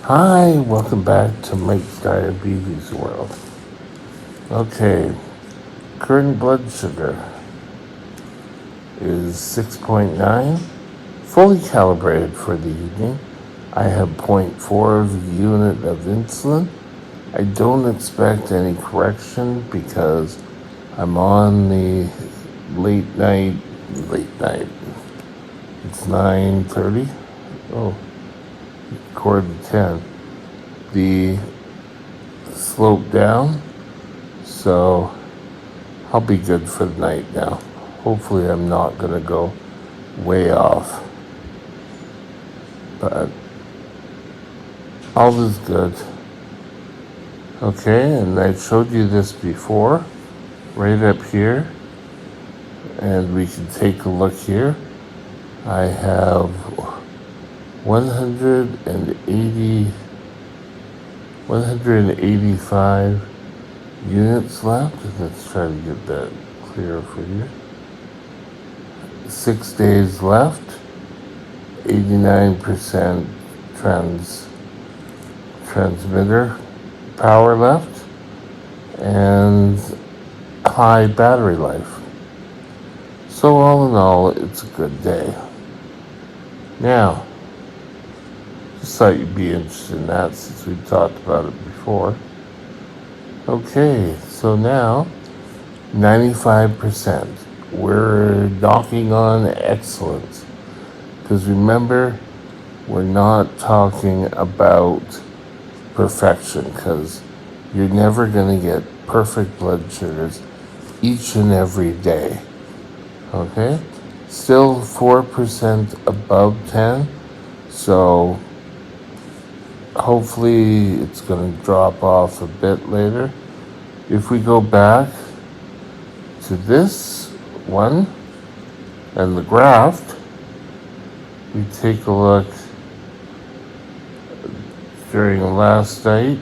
Hi, welcome back to Mike's Diabetes World. Okay, current blood sugar is 6.9, fully calibrated for the evening. I have zero point 0.4 of a unit of insulin. I don't expect any correction because I'm on the late night. It's 9:30. Oh, quarter to 10. The slope down, so I'll be good for the night now. Hopefully I'm not gonna go way off, but all is good. Okay, and I showed you this before, right up here, and we can take a look here. I have 180, 185 units left. Let's try to get that clear for you. 6 days left, 89% transmitter power left, and high battery life. So all in all, it's a good day. Now, just thought you'd be interested in that since we've talked about it before. Okay, so now 95%. We're knocking on excellence. Because remember, we're not talking about perfection, because you're never going to get perfect blood sugars each and every day. Okay? Still 4% above 10, so hopefully it's going to drop off a bit later. If we go back to this one and the graph, we take a look during last night.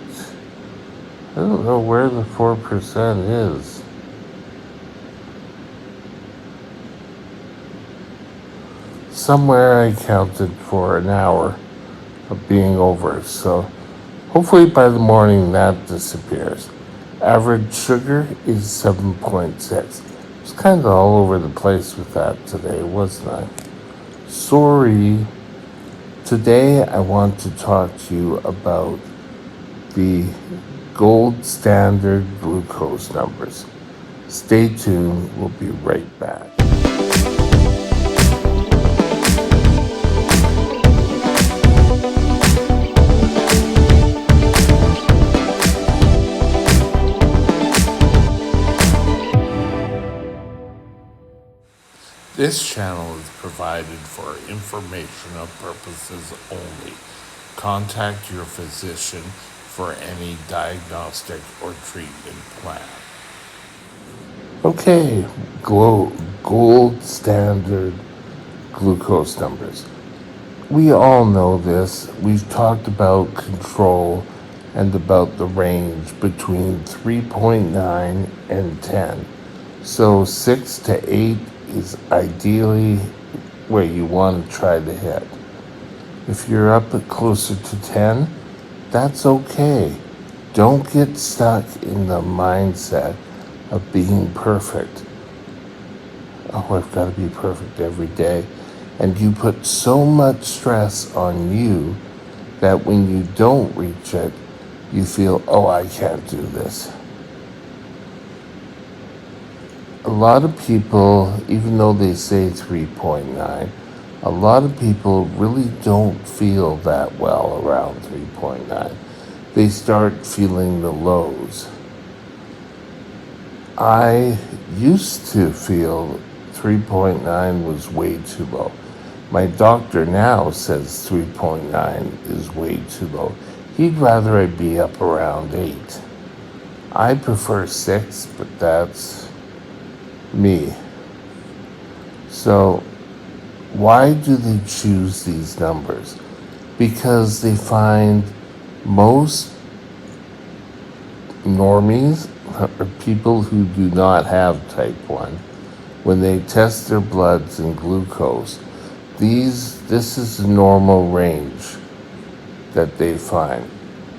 I don't know where the 4% is. Somewhere I counted for an hour of being over, so hopefully by the morning that disappears. Average sugar is 7.6. It's kind of all over the place with that today, wasn't I? Sorry. Today I want to talk to you about the gold standard glucose numbers. Stay tuned, we'll be right back. This channel is provided for informational purposes only. Contact your physician for any diagnostic or treatment plan. Okay, gold standard glucose numbers. We all know this. We've talked about control and about the range between 3.9 and 10. So 6 to 8 is ideally where you want to try to hit. If you're up at closer to 10, that's okay. Don't get stuck in the mindset of being perfect. Oh, I've got to be perfect every day. And you put so much stress on you that when you don't reach it, you feel, oh, I can't do this. A lot of people, even though they say 3.9, a lot of people really don't feel that well around 3.9. They start feeling the lows. I used to feel 3.9 was way too low. My doctor now says 3.9 is way too low. He'd rather I be up around 8. I prefer 6, but that's me. So why do they choose these numbers? Because they find most normies or people who do not have type 1, when they test their bloods and glucose, this is the normal range. that they find.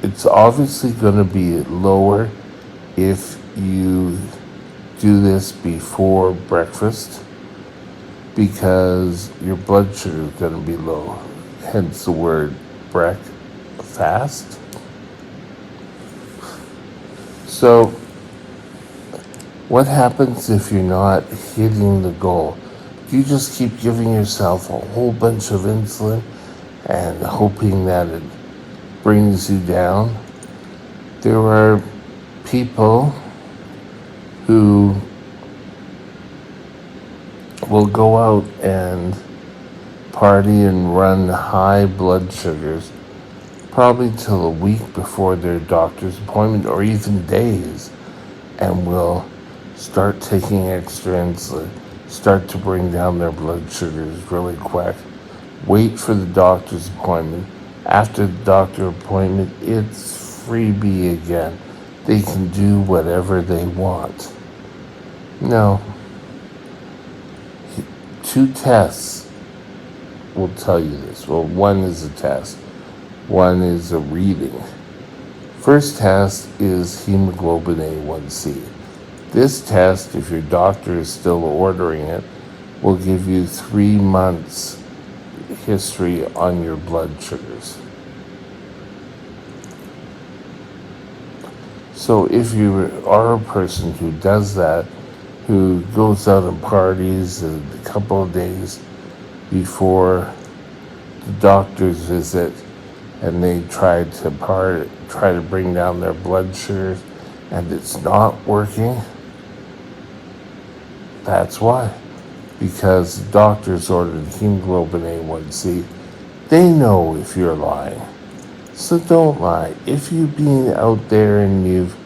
It's obviously going to be lower if you do this before breakfast because your blood sugar is going to be low, hence the word breakfast. So, what happens if you're not hitting the goal? Do you just keep giving yourself a whole bunch of insulin and hoping that it brings you down? There are people who will go out and party and run high blood sugars probably till a week before their doctor's appointment or even days, and will start taking extra insulin, start to bring down their blood sugars really quick, wait for the doctor's appointment. After the doctor appointment, it's freebie again. They can do whatever they want. No, two tests will tell you this. Well, one is a test, one is a reading. First test is hemoglobin A1C. This test, if your doctor is still ordering it, will give you 3 months history on your blood sugars. So if you are a person who does that, who goes out and parties a couple of days before the doctor's visit, and they try to bring down their blood sugars, and it's not working, that's why. Because the doctors ordered hemoglobin A1C. They know if you're lying. So don't lie. If you've been out there and you've,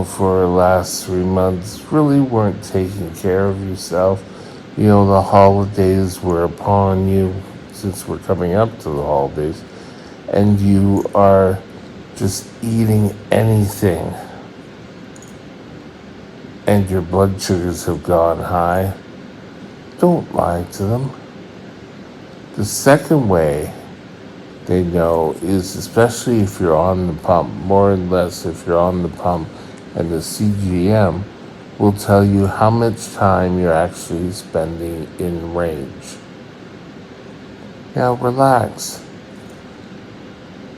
for the last 3 months, really weren't taking care of yourself, the holidays were upon you, since we're coming up to the holidays, and you are just eating anything, and your blood sugars have gone high, don't lie to them. The second way they know is, especially if you're on the pump, more or less if you're on the pump, and the CGM will tell you how much time you're actually spending in range. Now relax.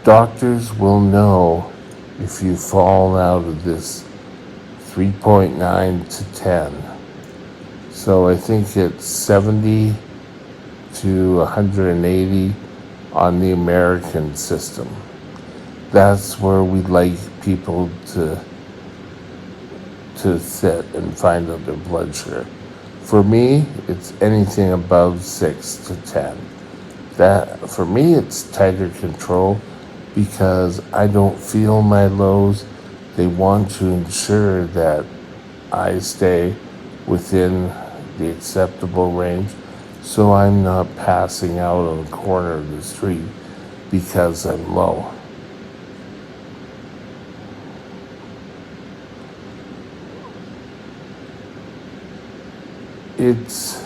Doctors will know if you fall out of this 3.9 to 10. So I think it's 70 to 180 on the American system. That's where we'd like people to sit and find out their blood sugar. For me, it's anything above 6 to 10. That, for me, it's tighter control because I don't feel my lows. They want to ensure that I stay within the acceptable range, so I'm not passing out on the corner of the street because I'm low. It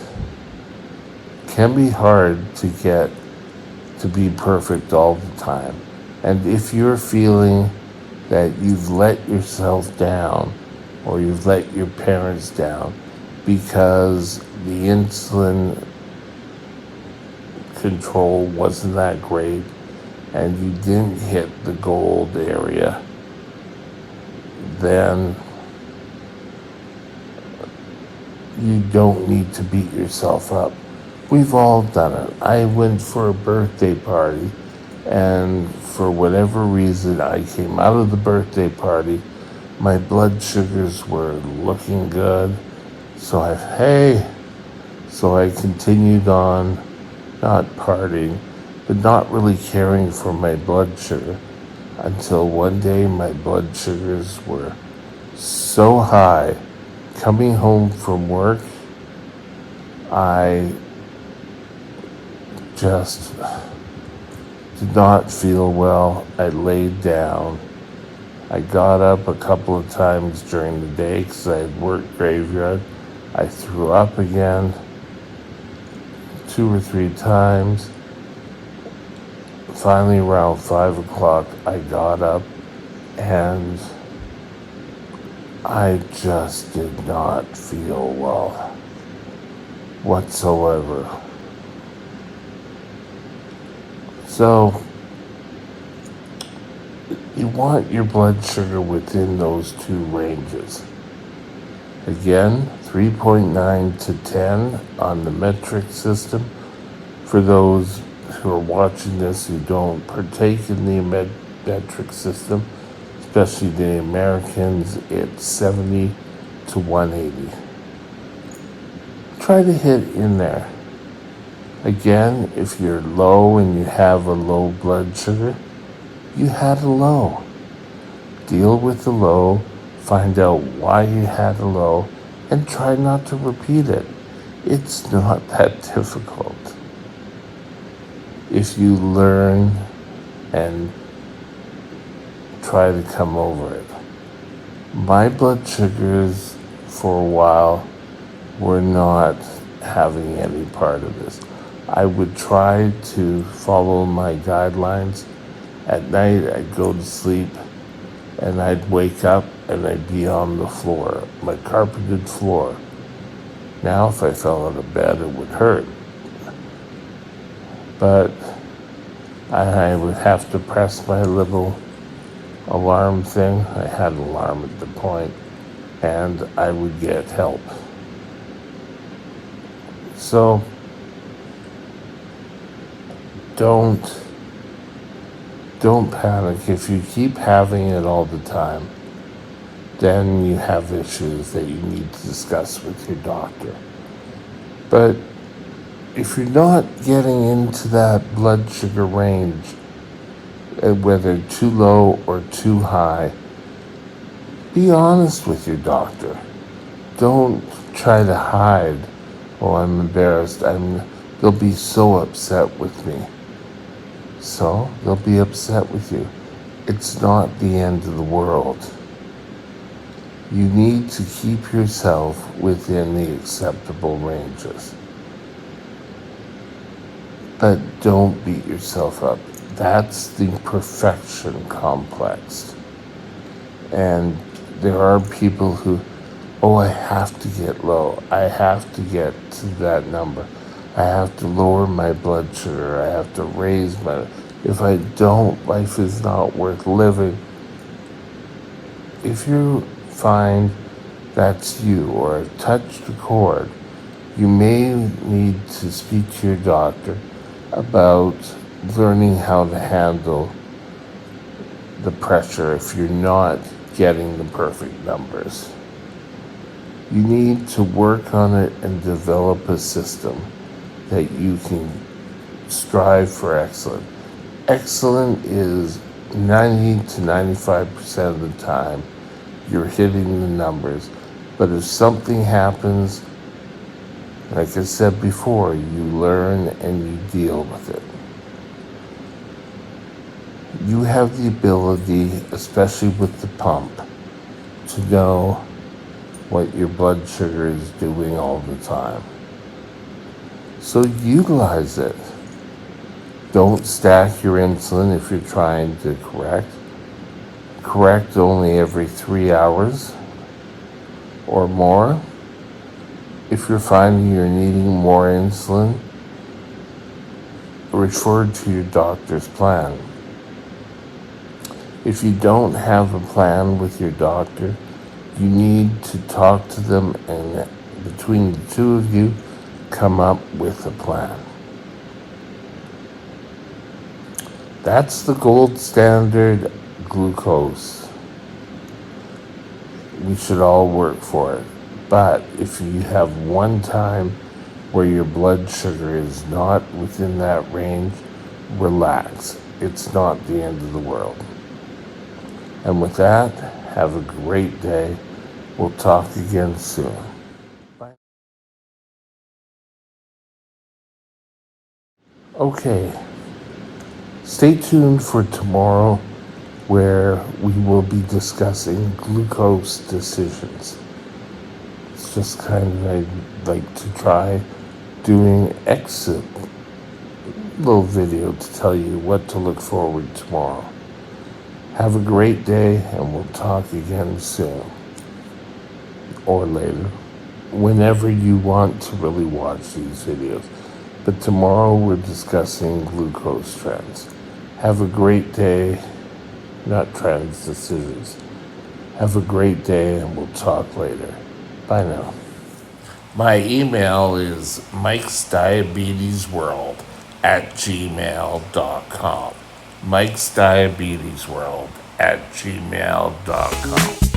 can be hard to get to be perfect all the time. And if you're feeling that you've let yourself down or you've let your parents down because the insulin control wasn't that great and you didn't hit the gold area, then you don't need to beat yourself up. We've all done it. I went for a birthday party, and for whatever reason, I came out of the birthday party. My blood sugars were looking good. So I continued on, not partying, but not really caring for my blood sugar, until one day my blood sugars were so high. Coming home from work, I just did not feel well. I laid down. I got up a couple of times during the day because I had worked graveyard. I threw up again 2 or 3 times. finally around 5 o'clock, I got up and I just did not feel well whatsoever. So, you want your blood sugar within those two ranges. Again, 3.9 to 10 on the metric system. For those who are watching this who don't partake in the metric system, especially the Americans, it's 70 to 180. Try to hit in there. Again, if you're low and you have a low blood sugar, you had a low. Deal with the low, find out why you had a low, and try not to repeat it. It's not that difficult. If you learn and try to come over it. My blood sugars for a while were not having any part of this. I would try to follow my guidelines. At night, I'd go to sleep and I'd wake up and I'd be on the floor, my carpeted floor. Now, if I fell out of bed, it would hurt. But I would have to press my little alarm thing. I had an alarm at the point, and I would get help. So, don't panic. If you keep having it all the time, then you have issues that you need to discuss with your doctor. But if you're not getting into that blood sugar range, whether too low or too high, be honest with your doctor. Don't try to hide. Oh, I'm embarrassed. They'll be so upset with me. So they'll be upset with you. It's not the end of the world. You need to keep yourself within the acceptable ranges. But don't beat yourself up. That's the perfection complex. And there are people who, oh, I have to get low. I have to get to that number. I have to lower my blood sugar. I have to raise my... If I don't, life is not worth living. If you find that's you or have touched a chord, you may need to speak to your doctor about learning how to handle the pressure if you're not getting the perfect numbers. You need to work on it and develop a system that you can strive for excellence. Excellent is 90 to 95% of the time you're hitting the numbers. But if something happens, like I said before, you learn and you deal with it. You have the ability, especially with the pump, to know what your blood sugar is doing all the time. So utilize it. Don't stack your insulin if you're trying to correct. Correct only every 3 hours or more. If you're finding you're needing more insulin, refer to your doctor's plan. If you don't have a plan with your doctor, you need to talk to them and between the two of you, come up with a plan. That's the gold standard glucose. We should all work for it. But if you have one time where your blood sugar is not within that range, relax. It's not the end of the world. And with that, have a great day. We'll talk again soon. Bye. Okay. Stay tuned for tomorrow where we will be discussing glucose decisions. It's just kind of, I'd like to try doing exit, little video to tell you what to look forward to tomorrow. Have a great day, and we'll talk again soon or later, whenever you want to really watch these videos. But tomorrow we're discussing glucose trends. Have a great day, not trends, decisions. Have a great day, and we'll talk later. Bye now. My email is mikesdiabetesworld@gmail.com. mikesdiabetesworld@gmail.com.